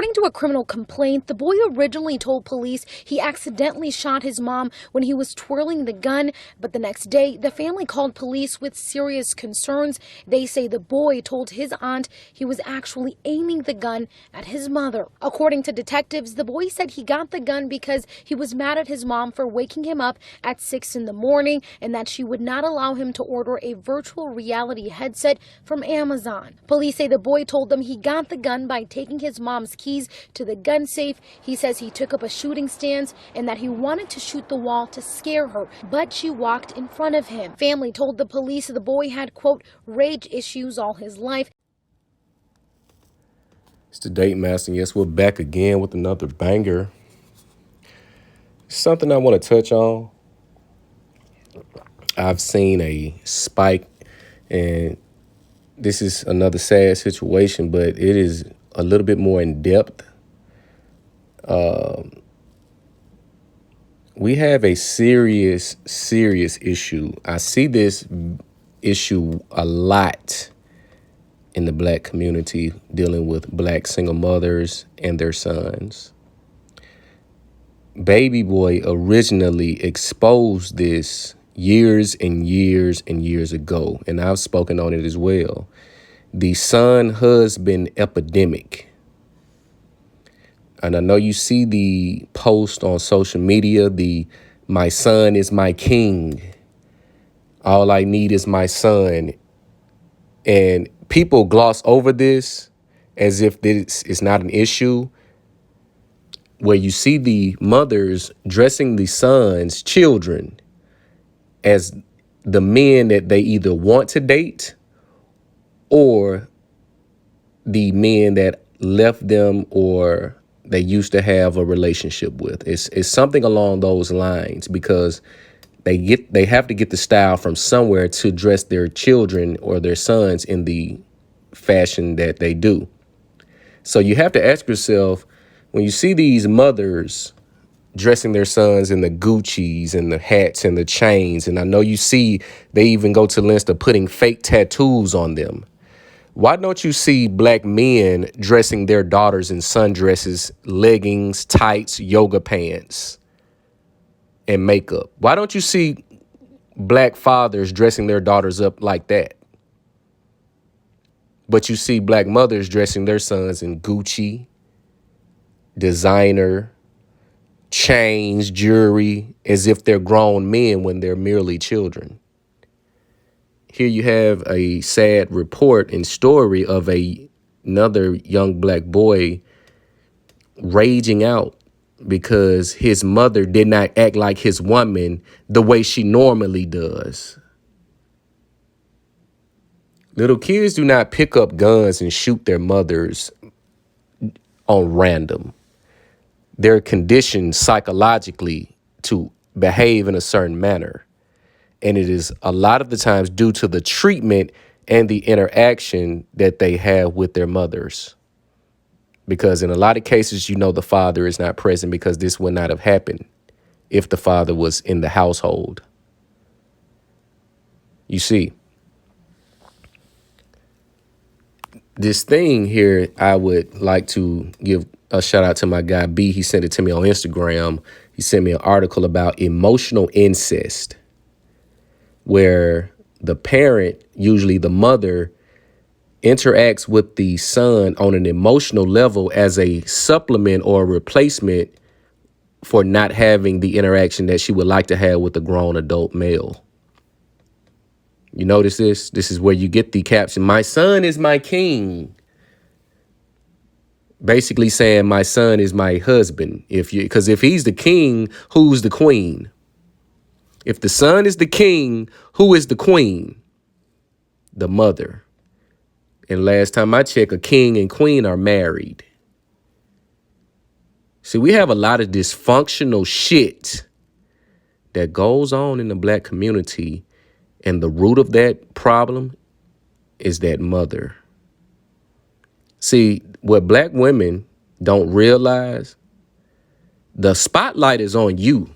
According to a criminal complaint, the boy originally told police he accidentally shot his mom when he was twirling the gun, but the next day, the family called police with serious concerns. They say the boy told his aunt he was actually aiming the gun at his mother. According to detectives, the boy said he got the gun because he was mad at his mom for waking him up at 6 in the morning and that she would not allow him to order a virtual reality headset from Amazon. Police say the boy told them he got the gun by taking his mom's keys to the gun safe. He says he took up a shooting stance and that he wanted to shoot the wall to scare her, but she walked in front of him. Family told the police the boy had, quote, rage issues all his life. It's the Date Master. Yes, we're back again with another banger. Something I want to touch on. I've seen a spike, and this is another sad situation, but it is a little bit more in depth. We have a serious issue. I see this issue a lot in the Black community, dealing with Black single mothers and their sons. Baby Boy originally exposed this years and years and years ago, and I've spoken on it as well. The son-husband epidemic. And I know you see the post on social media, my son is my king. All I need is my son. And people gloss over this as if this is not an issue, where you see the mothers dressing the sons, children, as the men that they either want to date or the men that left them or they used to have a relationship with. It's something along those lines, because they have to get the style from somewhere to dress their children or their sons in the fashion that they do. So you have to ask yourself, when you see these mothers dressing their sons in the Gucci's and the hats and the chains, and I know you see they even go to lengths of putting fake tattoos on them. Why don't you see Black men dressing their daughters in sundresses, leggings, tights, yoga pants, and makeup? Why don't you see Black fathers dressing their daughters up like that? But you see Black mothers dressing their sons in Gucci, designer, chains, jewelry, as if they're grown men when they're merely children. Here you have a sad report and story of another young Black boy raging out because his mother did not act like his woman the way she normally does. Little kids do not pick up guns and shoot their mothers on random. They're conditioned psychologically to behave in a certain manner. And it is a lot of the times due to the treatment and the interaction that they have with their mothers. Because in a lot of cases, the father is not present, because this would not have happened if the father was in the household. You see, this thing here, I would like to give a shout out to my guy B. He sent it to me on Instagram. He sent me an article about emotional incest, where the parent, usually the mother, interacts with the son on an emotional level as a supplement or a replacement for not having the interaction that she would like to have with a grown adult male. You notice this? This is where you get the caption, "My son is my king." Basically saying my son is my husband. Because if he's the king, who's the queen? If the son is the king, who is the queen? The mother. And last time I checked, a king and queen are married. See, we have a lot of dysfunctional shit that goes on in the Black community. And the root of that problem is that mother. See, what Black women don't realize, the spotlight is on you.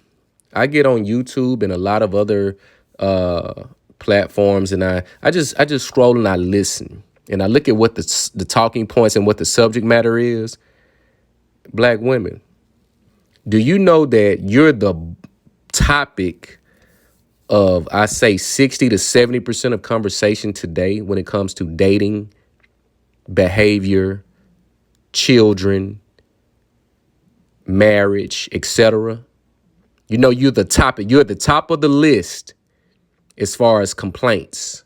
I get on YouTube and a lot of other platforms, and I just scroll and I listen, and I look at what the talking points and what the subject matter is. Black women, do you know that you're the topic of, I say, 60 to 70% of conversation today when it comes to dating, behavior, children, marriage, etc.? You know, you're the topic. You're at the top of the list as far as complaints.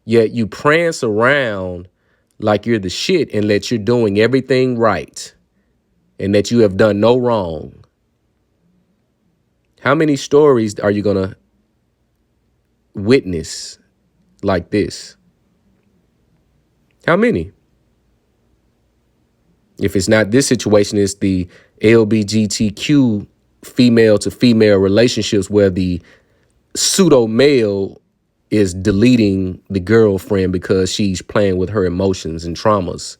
Yet you prance around like you're the shit and that you're doing everything right and that you have done no wrong. How many stories are you going to witness like this? How many? If it's not this situation, it's the LBGTQ female to female relationships where the pseudo male is deleting the girlfriend because she's playing with her emotions and traumas,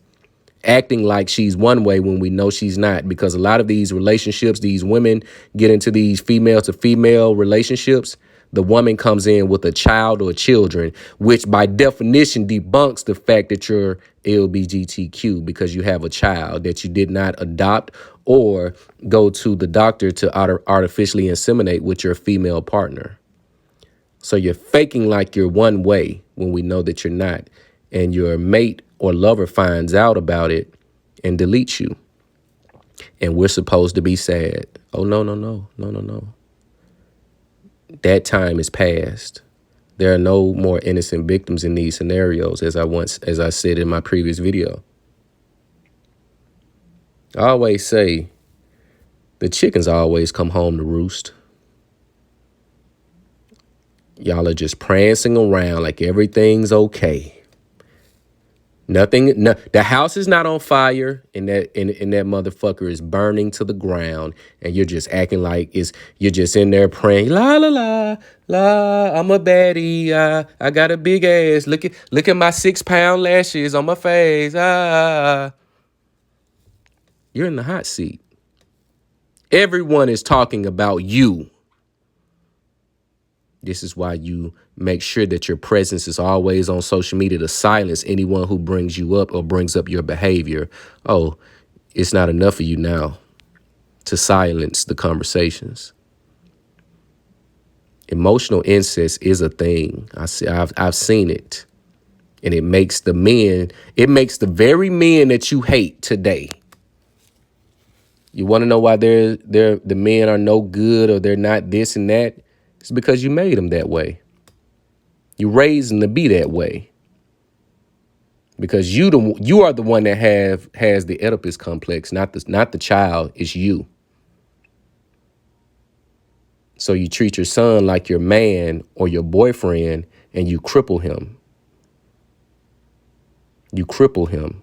acting like she's one way when we know she's not, because a lot of these relationships, these women get into these female to female relationships. The woman comes in with a child or children, which by definition debunks the fact that you're LGBTQ because you have a child that you did not adopt or go to the doctor to artificially inseminate with your female partner. So you're faking like you're one way when we know that you're not. And your mate or lover finds out about it and deletes you. And we're supposed to be sad. Oh, no. That time is past. There are no more innocent victims in these scenarios, as I said in my previous video. I always say the chickens always come home to roost. Y'all are just prancing around like everything's okay. The house is not on fire, and that motherfucker is burning to the ground, and you're just acting like you're just in there praying, la la la la. I'm a baddie. I got a big ass. Look at my 6-pound lashes on my face. You're in the hot seat. Everyone is talking about you. This is why you make sure that your presence is always on social media to silence anyone who brings you up or brings up your behavior. Oh, it's not enough of you now to silence the conversations. Emotional incest is a thing. I've seen it. And it makes the very men that you hate today. You want to know why the men are no good or they're not this and that? It's because you made them that way. You raised them to be that way. Because you are the one that has the Oedipus complex, not the child. It's you. So you treat your son like your man or your boyfriend, and you cripple him. You cripple him.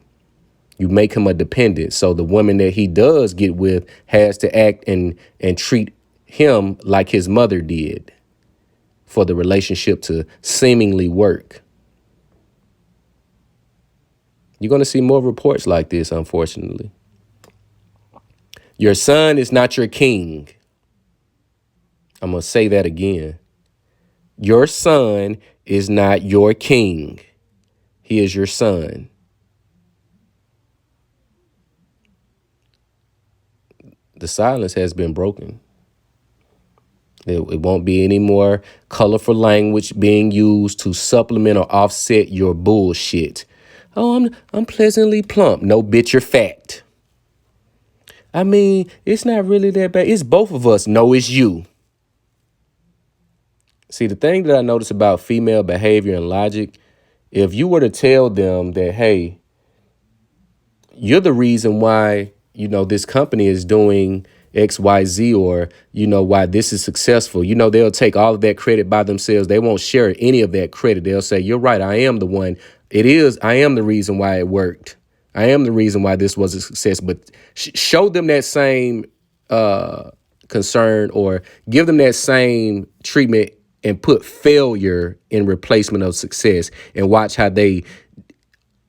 You make him a dependent. So the woman that he does get with has to act and treat him like his mother did for the relationship to seemingly work. You're going to see more reports like this, unfortunately. Your son is not your king. I'm going to say that again. Your son is not your king. He is your son. The silence has been broken. It won't be any more colorful language being used to supplement or offset your bullshit. Oh, I'm pleasantly plump. No, bitch, you're fat. I mean, it's not really that bad. It's both of us. No, it's you. See, the thing that I notice about female behavior and logic, if you were to tell them that, hey, you're the reason why, this company is doing XYZ, or, why this is successful, they'll take all of that credit by themselves. They won't share any of that credit. They'll say, you're right. I am the one. I am the reason why it worked. I am the reason why this was a success. But show them that same concern, or give them that same treatment and put failure in replacement of success, and watch how they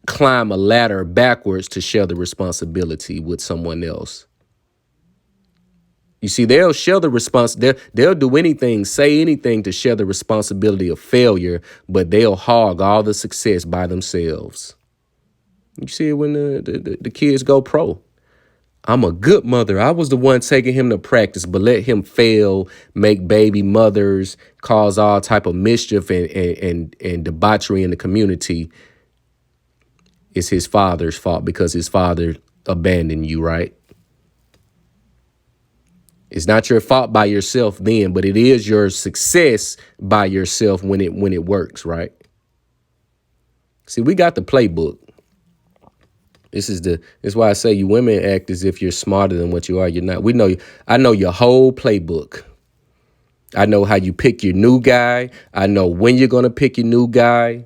climb a ladder backwards to share the responsibility with someone else. You see, they'll share the they'll do anything, say anything to share the responsibility of failure, but they'll hog all the success by themselves. You see it when the kids go pro. I'm a good mother. I was the one taking him to practice, but let him fail, make baby mothers, cause all type of mischief and debauchery in the community. It's his father's fault because his father abandoned you, right? It's not your fault by yourself then, but it is your success by yourself when it works, right? See, we got the playbook. This is why I say you women act as if you're smarter than what you are. You're not. I know your whole playbook. I know how you pick your new guy. I know when you're going to pick your new guy.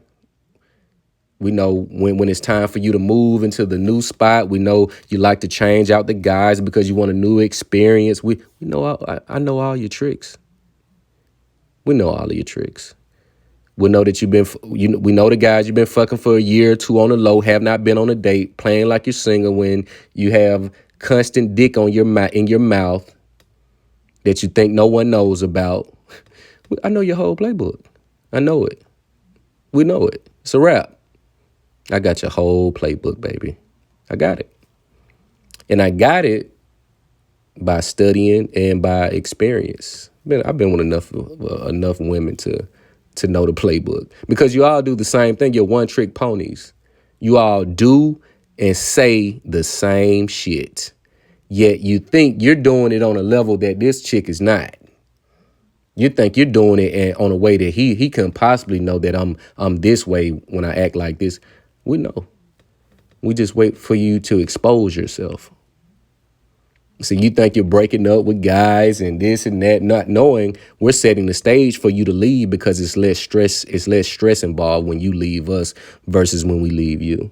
We know when it's time for you to move into the new spot. We know you like to change out the guys because you want a new experience. We know I know all your tricks. We know all of your tricks. We know that we know the guys you've been fucking for a year or two on the low, have not been on a date, playing like you're single when you have constant dick on in your mouth that you think no one knows about. I know your whole playbook. I know it. We know it. It's a wrap. I got your whole playbook, baby. I got it. And I got it by studying and by experience. I've been with enough women to know the playbook, because you all do the same thing. You're one trick ponies. You all do and say the same shit, yet you think you're doing it on a level that this chick is not. You think you're doing it on a way that he couldn't possibly know that I'm this way when I act like this. We know. We just wait for you to expose yourself. So you think you're breaking up with guys and this and that, not knowing we're setting the stage for you to leave, because it's less stress. It's less stress involved when you leave us versus when we leave you.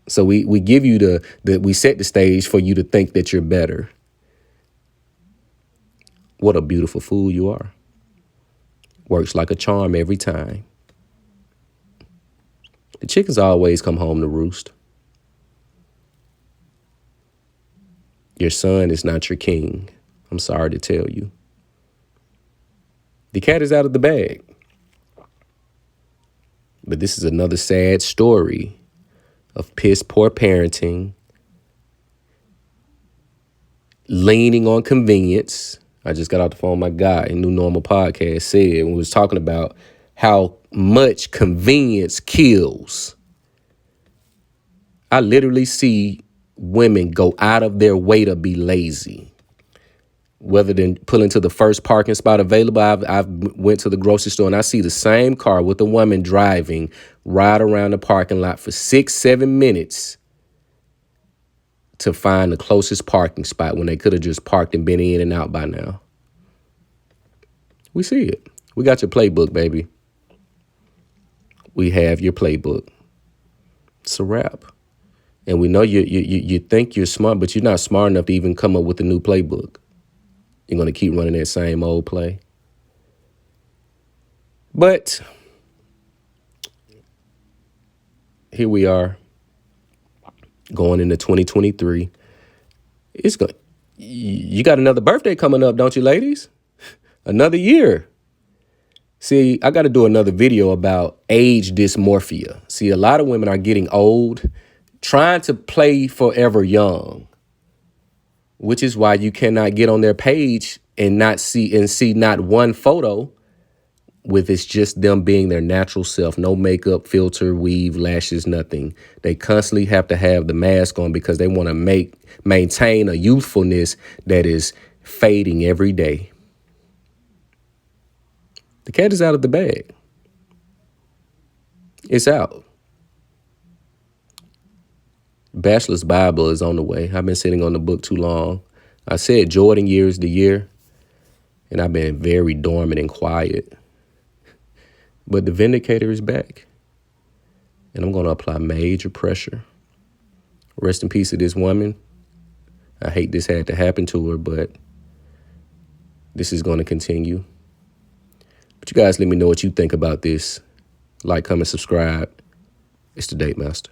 So we give you we set the stage for you to think that you're better. What a beautiful fool you are. Works like a charm every time. The chickens always come home to roost. Your son is not your king. I'm sorry to tell you. The cat is out of the bag. But this is another sad story of piss poor parenting, leaning on convenience. I just got off the phone with my guy in New Normal Podcast said, when we was talking about how much convenience kills. I literally see women go out of their way to be lazy, whether than pulling to the first parking spot available. I've went to the grocery store and I see the same car with a woman driving right around the parking lot for 6-7 minutes to find the closest parking spot when they could have just parked and been in and out by now. We see it. We got your playbook, baby. We have your playbook. It's a wrap. And we know you think you're smart, but you're not smart enough to even come up with a new playbook. You're going to keep running that same old play. But here we are going into 2023. You got another birthday coming up, don't you, ladies? Another year. See, I got to do another video about age dysmorphia. See, a lot of women are getting old, trying to play forever young, which is why you cannot get on their page and see not one photo with it's just them being their natural self. No makeup, filter, weave, lashes, nothing. They constantly have to have the mask on because they want to maintain a youthfulness that is fading every day. The cat is out of the bag. It's out. Bachelor's Bible is on the way. I've been sitting on the book too long. I said Jordan years the year, and I've been very dormant and quiet. But the Vindicator is back, and I'm going to apply major pressure. Rest in peace to this woman. I hate this had to happen to her, but this is going to continue. But you guys let me know what you think about this. Like, comment, subscribe. It's the Date Master.